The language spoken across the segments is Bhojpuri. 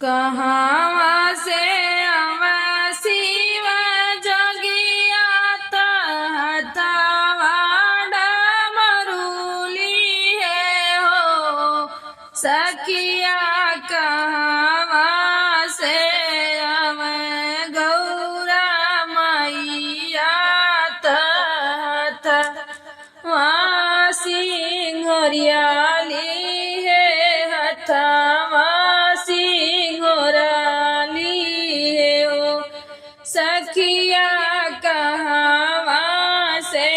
कहाँ से शिवा जोगिया तहतवाड़ा मरुली है हो सखिया। कहाँ से गौरा मैया तहत सिंहरियाली है हथवा सखिया। कहाँ से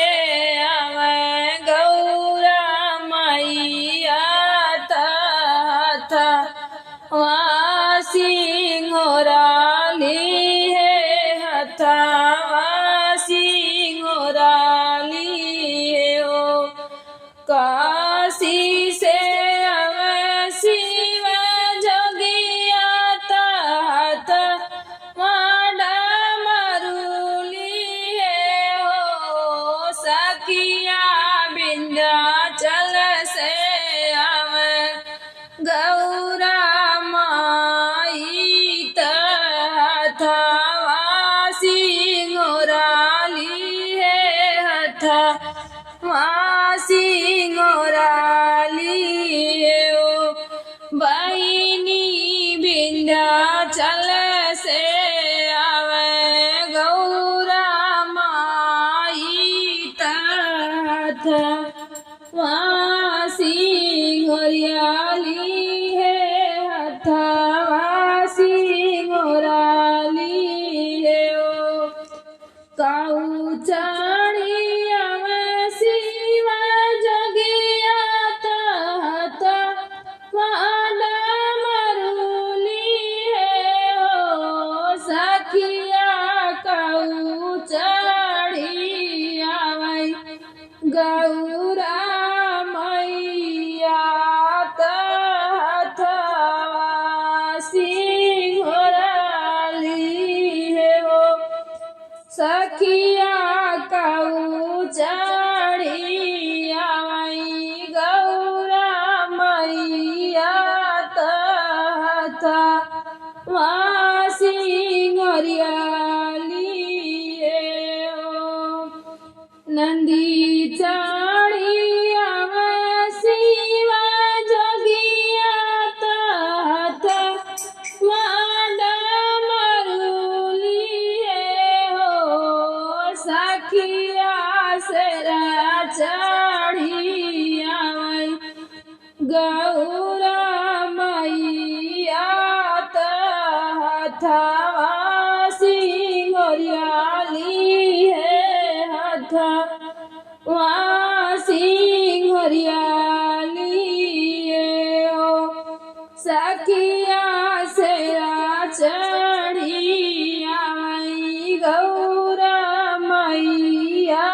गौरा मैया तहत सिंहराली है हथवा सिंहराली है ओ। काशी से शिव जोगिया तहत सखिया। विंध्याचल से गौरा माई तहतवा सिंहराली है हथवा सिंहराली है ओ। बहिनी विंध्याचल से सिंहरियाली है हथवा सिंहराली है ओ। काऊ चढ़ी शिवा जोगिया तहत मरुली है हो सखिया। काऊ चढ़ी गौरा मैया तहतवा सिंहराली है हो सखिया। काऊ चढ़ी गौरा मैया तहतवा सिंहरियाली है ओ। नंदी चढ़ी शिवा जोगिया तहत मरुली है हो सखिया। सेरा चढ़ी गौरा मैया तहतवा सिंहरियाली है हथवा सिंहरियाली है ओ सखिया। सेरा चढ़ी गौरा मैया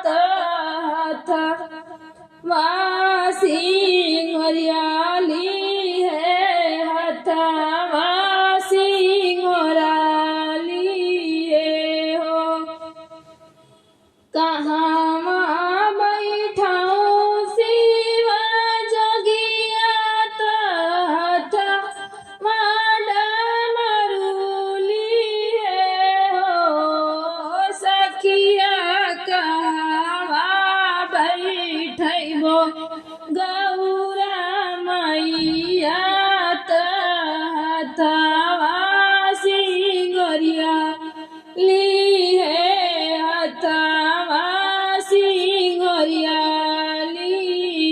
तहतवा सिंहरियाली है हथवा सिंहराली है हो। कहाँ बैठाऊं शिवा जोगिया तहत मरुली है हो सखिया। कहाँ बैठबो गौरा मैया तहतवा सिंहरियाली है हथवा सिंहरियाली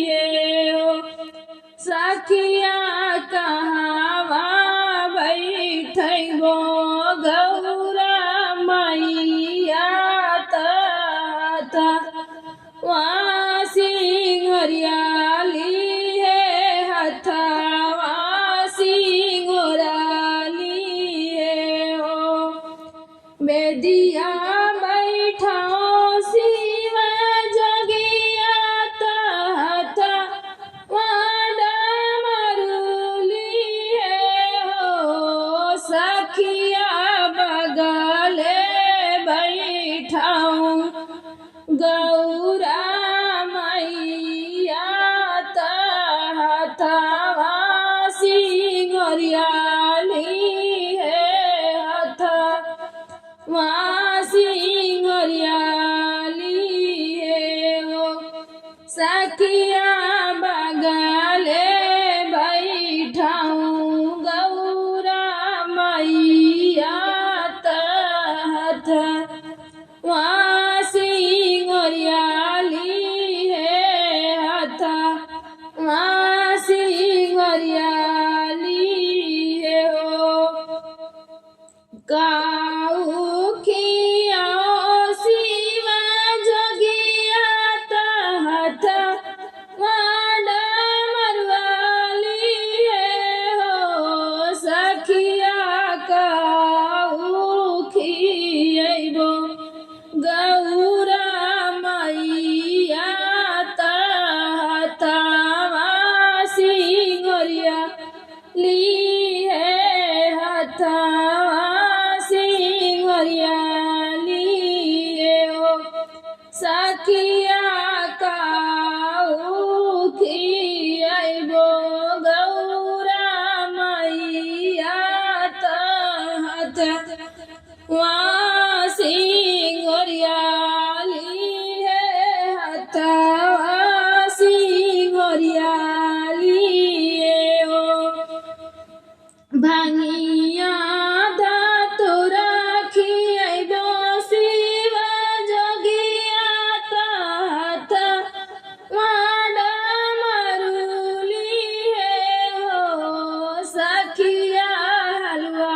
है ओ सखिया। कहाँ बैठबो गौरा मैया तहतवा सिंहरियाली है हथवा सिंहराली है ओ। बेदिया बैठाओ शिवा जोगिया तहत मरुली है हो सखिया। बगले बैठाऊं गौरा मैया तहतवा सिंहरियाली काउखिया शिवा जोगिया तहत वाडा मरवाली हो सखिया काउखियबो गौरा मैया तहत सिंगरिया लिए हथा सखिया काउखियबो गौरा मैया तहत सिंगरियाली हथा सिंगरियाली भांगिया धतुरा खियबो शिवा जोगिया तहत वाडा मरुली हो सखिया हलवा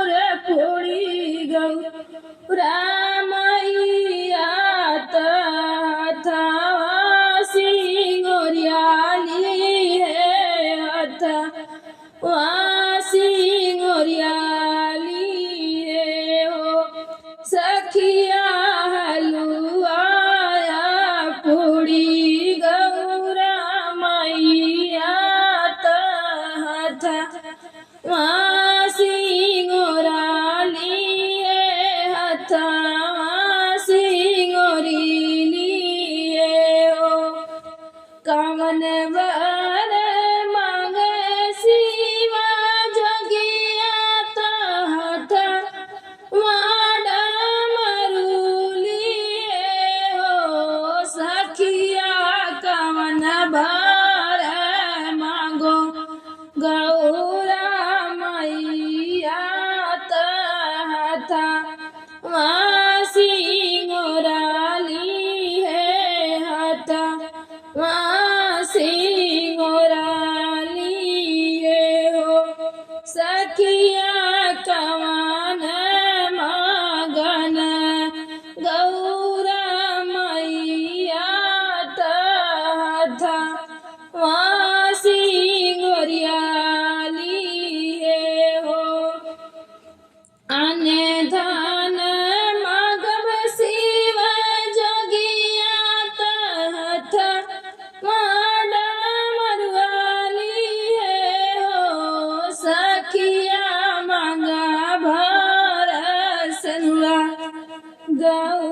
रे पूरी गौरा मैया तहत सिंगरियाली हथा सिंगरियाली हो सखिया हलुआया पूरी गौरा मैया तहत सिंगराली हथा सिंगरिली हो कामन बर मांगे शिवा जोगिया तहत वाडा मरुली हो सखिया कामन बर मांगो गौरा मैया तहत सिंगराली हथा सिंगराली हो सखिया कवन मगन गौरा मैया तहत सिंगरियाली हो अने धन मगब शिवा जोगिया तहत वाडा मरवाली हो सखिया मांगा भर सनुआ गौ